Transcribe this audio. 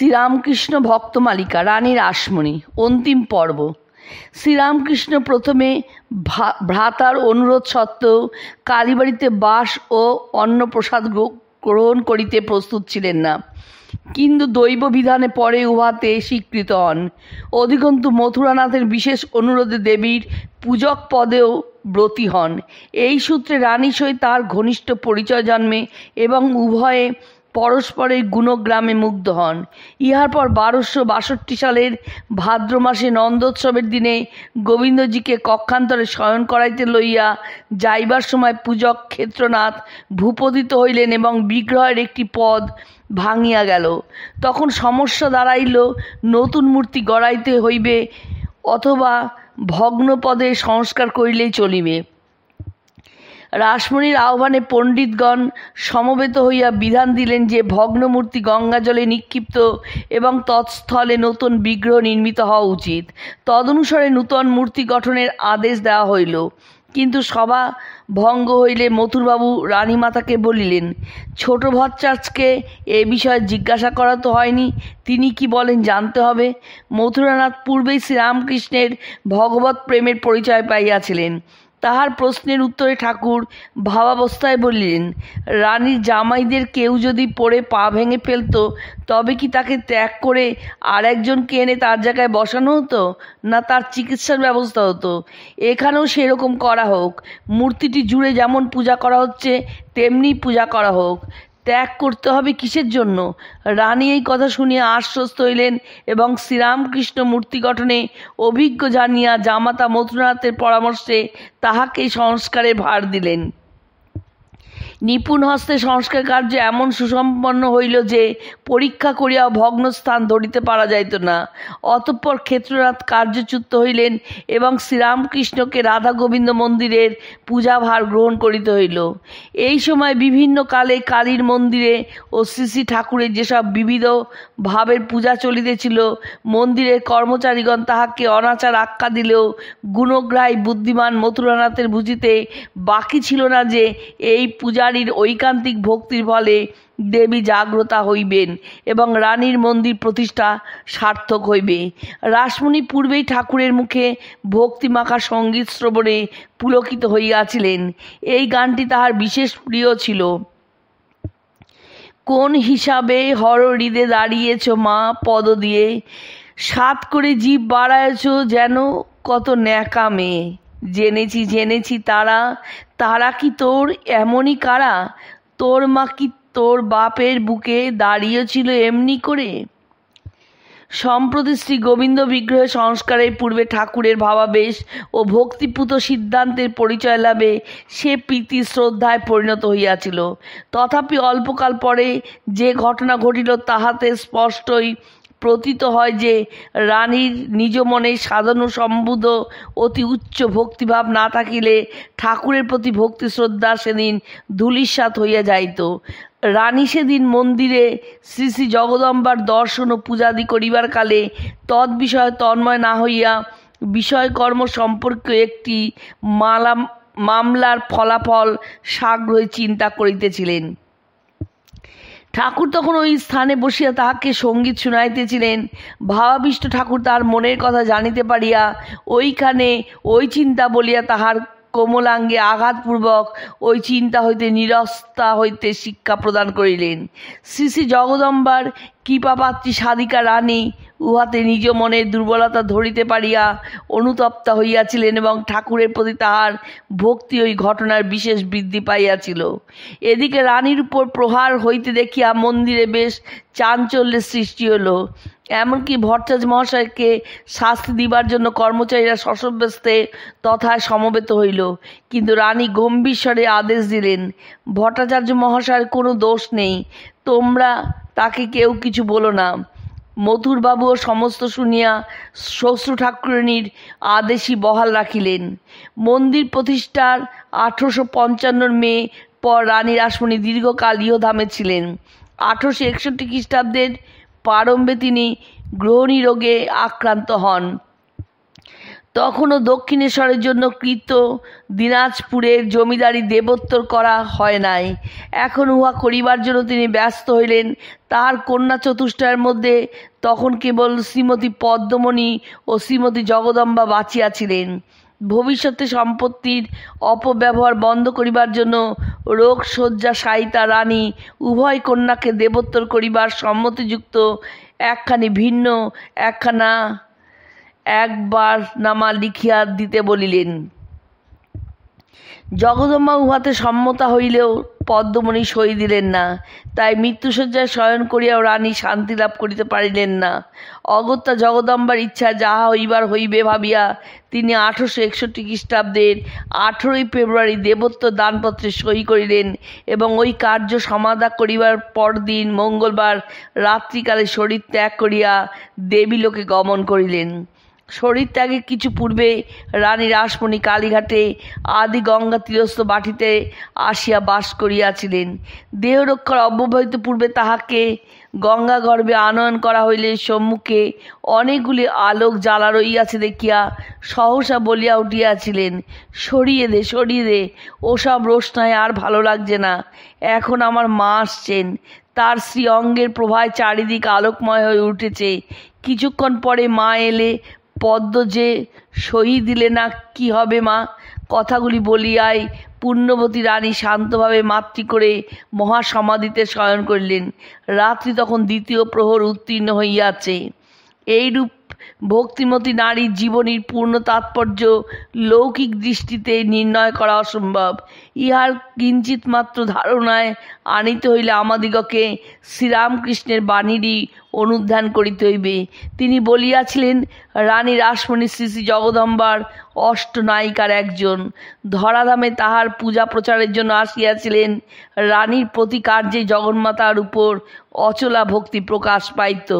শ্রীরামকৃষ্ণ ভক্তমালিকা রানী রাসমণি অন্তিম পর্ব। শ্রীরামকৃষ্ণ প্রথমে ভ্রাতার অনুরোধ সত্ত্বেও কালীবাড়িতে বাস ও অন্নপ্রসাদ গ্রহণ করিতে প্রস্তুত ছিলেন না, কিন্তু দৈব বিধানে পরে উহাতে স্বীকৃত হন। অধিকন্তু মথুরানাথের বিশেষ অনুরোধে দেবীর পূজক পদেও ব্রতী হন। এই সূত্রে রানীর সহিত তাঁর ঘনিষ্ঠ পরিচয় জন্মে এবং উভয়ে পরস্পরের গুণগ্রামে মুগ্ধ হন। ইহার পর 1262 সালের ভাদ্র মাসে নন্দোৎসবের দিনে গোবিন্দজিকে কক্ষান্তরে শয়ন করাইতে লইয়া যাইবার সময় পূজক ক্ষেত্রনাথ ভূপতিত হইলেন এবং বিগ্রহের একটি পদ ভাঙিয়া গেল। তখন সমস্যা দাঁড়াইল, নতুন মূর্তি গড়াইতে হইবে অথবা ভগ্নপদে সংস্কার করিলেই চলিবে। রাসমণির আহ্বানে পণ্ডিতগণ সমবেত হইয়া বিধান দিলেন যে ভগ্নমূর্তি গঙ্গাজলে নিক্ষিপ্ত এবং তৎস্থলে নতুন বিগ্রহ নির্মিত হওয়া উচিত। তদনুসারে নূতন মূর্তি গঠনের আদেশ দেওয়া হইল। কিন্তু সভা ভঙ্গ হইলে মথুরবাবু রানীমাতাকে বলিলেন, ছোট ভট্টাচার্যকে এ বিষয়ে জিজ্ঞাসা করা তো হয়নি, তিনি কি বলেন জানতে হবে। মথুরানাথ পূর্বেই শ্রীরামকৃষ্ণের ভগবৎ প্রেমের পরিচয় পাইয়াছিলেন। তাহার প্রশ্নের উত্তরে ঠাকুর ভাবাবস্থায় বলিলেন, রানীর জামাইদের কেউ যদি পড়ে পা ভেঙে ফেলত, তবে কি তাকে ত্যাগ করে আর একজনকে এনে তার জায়গায় বসানো হতো, না তার চিকিৎসার ব্যবস্থা হতো? এখানেও সেরকম করা হোক। মূর্তিটি জুড়ে যেমন পূজা করা হচ্ছে তেমনি পূজা করা হোক। ত্যাগ করতে হবে কিসের জন্য? রানী এই কথা শুনিয়া আশ্বস্ত হইলেন এবং শ্রীরামকৃষ্ণ মূর্তি গঠনে অভিজ্ঞ জানিয়া জামাতা মথুরানাথের পরামর্শে তাহাকেই সংস্কারের ভার দিলেন। নিপুণ হস্তে সংস্কার কার্য এমন সুসম্পন্ন হইল যে পরীক্ষা করিয়া ভগ্নস্থান ধরিতে পারা যাইত না। অতঃপর ক্ষেত্রনাথ কার্যচ্যুত হইলেন এবং শ্রীরামকৃষ্ণকে রাধা গোবিন্দ মন্দিরের পূজাভার গ্রহণ করিতে হইল। এই সময় বিভিন্ন কালে কালীর মন্দিরে ও শ্রী শ্রী ঠাকুরের যেসব বিবিধ ভাবের পূজা চলিতেছিল, মন্দিরের কর্মচারীগণ তাহাকে অনাচার আখ্যা দিলেও গুণগ্রাহী বুদ্ধিমান মথুরানাথের বুঝিতে বাকি ছিল না যে এই পূজারীর ঐকান্তিক ভক্তির ফলে দেবী জাগ্রতা হইবেন এবং রানীর মন্দির প্রতিষ্ঠা সার্থক হইবে। রাসমণি পূর্বেই ঠাকুরের মুখে ভক্তিমাখা সঙ্গীত শ্রবণে পুলকিত হইয়াছিলেন। এই গানটি তাহার বিশেষ প্রিয় ছিল। কোন হিসাবে হরহৃদে দাঁড়িয়েছ মা পদ দিয়ে, সাত করে জিভ বাড়ায়েছ যেন কত ন্যাকা মেয়ে। জেনেছি জেনেছি তারা কি তোর এমনই কারা? তোর মা কি তোর বাপের বুকে দাঁড়িয়েছিল এমনি করে? সম্প্রতি শ্রী গোবিন্দ বিগ্রহে সংস্কারের পূর্বে ঠাকুরের ভাবাবেশ ও ভক্তিপূত সিদ্ধান্তের পরিচয় লাভে সে প্রীতি শ্রদ্ধায় পরিণত হইয়াছিল। তথাপি অল্পকাল পরে যে ঘটনা ঘটিল তাহাতে স্পষ্টই প্রতীত হয় যে রানীর নিজ মনে সাধন সম্বুধ অতি উচ্চ ভক্তিভাব না থাকিলে ঠাকুরের প্রতি ভক্তি শ্রদ্ধা সেদিন ধূলিসাৎ হইয়া যাইত। রানী সেদিন মন্দিরে শ্রী শ্রী জগদম্বার দর্শন ও পূজাদি করিবার কালে তদ্বিষয়ে তন্ময় না হইয়া বিষয়কর্ম সম্পর্কে একটি মামলার ফলাফল সাগ্রহে চিন্তা করিতেছিলেন। ঠাকুর তখন ওই স্থানে বসিয়া তাহাকে সঙ্গীত শুনাইতেছিলেন। ভাবাবিষ্ট ঠাকুর তাহার মনের কথা জানিতে পারিয়া ওইখানে ওই চিন্তা বলিয়া তাহার কোমলাঙ্গে আঘাতপূর্বক ওই চিন্তা হইতে নিরস্তা হইতে শিক্ষা প্রদান করিলেন। শ্রী শ্রী জগদম্বার কৃপাপাত্রী সাধিকা রানী উহাতে নিজ মনের দুর্বলতা ধরিতে পারিয়া অনুতপ্তা হইয়াছিলেন এবং ঠাকুরের প্রতি তাহার ভক্তি ওই ঘটনার বিশেষ বৃদ্ধি পাইয়াছিল। এদিকে রানীর উপর প্রহার হইতে দেখিয়া মন্দিরে বেশ চাঞ্চল্যের সৃষ্টি হইল। এমনকি ভট্টাচার্য মহাশয়কে শাস্তি দিবার জন্য কর্মচারীরা সশব্যস্তে তথায় সমবেত হইল। কিন্তু রানী গম্ভীর স্বরে আদেশ দিলেন, ভট্টাচার্য মহাশয়ের কোনো দোষ নেই, তোমরা তাকে কেউ কিছু বলো না। মথুরবাবুও সমস্ত শুনিয়া শ্বশ্রু ঠাকুরানীর আদেশই বহাল রাখিলেন। মন্দির প্রতিষ্ঠার 1855 মে পর রানী রাসমণি দীর্ঘকাল ইহধামে ছিলেন। 1861 খ্রিস্টাব্দের প্রারম্ভে তিনি গ্রহণী রোগে আক্রান্ত হন। তখনও দক্ষিণেশ্বরের জন্য কৃত দিনাজপুরের জমিদারি দেবোত্তর করা হয় নাই। এখন উহা করিবার জন্য তিনি ব্যস্ত হইলেন। তাহার কন্যা চতুষ্টয়ের মধ্যে তখন কেবল শ্রীমতী পদ্মমণি ও শ্রীমতী জগদম্বা বাঁচিয়াছিলেন। ভবিষ্যতে সম্পত্তির অপব্যবহার বন্ধ করিবার জন্য রোগ শয্যা সাহিতা রানী উভয় কন্যাকে দেবোত্তর করিবার সম্মতিযুক্ত একখানি ভিন্ন একখানা একবার নামা লিখিয়া দিতে বলিলেন। জগদম্বা উহাতে সম্মতা হইলেও পদ্মমণি সই দিলেন না। তাই মৃত্যুশয্যায় শয়ন করিয়াও রানী শান্তি লাভ করিতে পারিলেন না। অগত্যা জগদম্বার ইচ্ছা যাহা হইবার হইবে ভাবিয়া তিনি 1861 খ্রিস্টাব্দের 18ই ফেব্রুয়ারি দেবোত্তর দানপত্রে সই করিলেন এবং ওই কার্য সমাধা করিবার পরদিন মঙ্গলবার রাত্রিকালে শরীর ত্যাগ করিয়া দেবীলোকে গমন করিলেন। শরীর ত্যাগের কিছু পূর্বে রানী রাসমণি কালীঘাটে আদি গঙ্গা তীরস্থ বাটিতে আসিয়া বাস করিয়াছিলেন। দেহরক্ষার অব্যবহিত পূর্বে তাহাকে গঙ্গা গর্ভে আনয়ন করা হইলে সম্মুখে অনেকগুলি আলোক জ্বালা রইয়াছে দেখিয়া সহসা বলিয়া উঠিয়াছিলেন, সরিয়ে দে, সরিয়ে দে, ওসব রোশনায় আর ভালো লাগছে না। এখন আমার মা আসছেন, তার শ্রী অঙ্গের প্রভায় চারিদিক আলোকময় হয়ে উঠেছে। কিছুক্ষণ পরে মা এলে, পদ্ম যে সই দিলে না, কি হবে মা? কথাগুলি বলিয়াই পুণ্যবতী রানী শান্তভাবে মাতৃ করে মহাসমাধিতে শয়ন করিলেন। রাত্রি তখন দ্বিতীয় প্রহর উত্তীর্ণ হইয়াছে। এইরূপ ভক্তিমতী নারীর জীবনীর পূর্ণ তাৎপর্য লৌকিক দৃষ্টিতে নির্ণয় করা অসম্ভব। ইহার কিঞ্চিত মাত্র ধারণায় আনিতে হইলে আমাদিগকে শ্রীরামকৃষ্ণের বাণীরই অনুধ্যান করিতে হইবে। তিনি বলিয়াছিলেন, রানী রাসমণি শ্রী শ্রী জগদম্বার অষ্টনায়িকার একজন। ধরাধামে তাহার পূজা প্রচারের জন্য আসিয়াছিলেন। রানীর প্রতি কার্যে জগন্মাতার উপর অচলা ভক্তি প্রকাশ পাইত।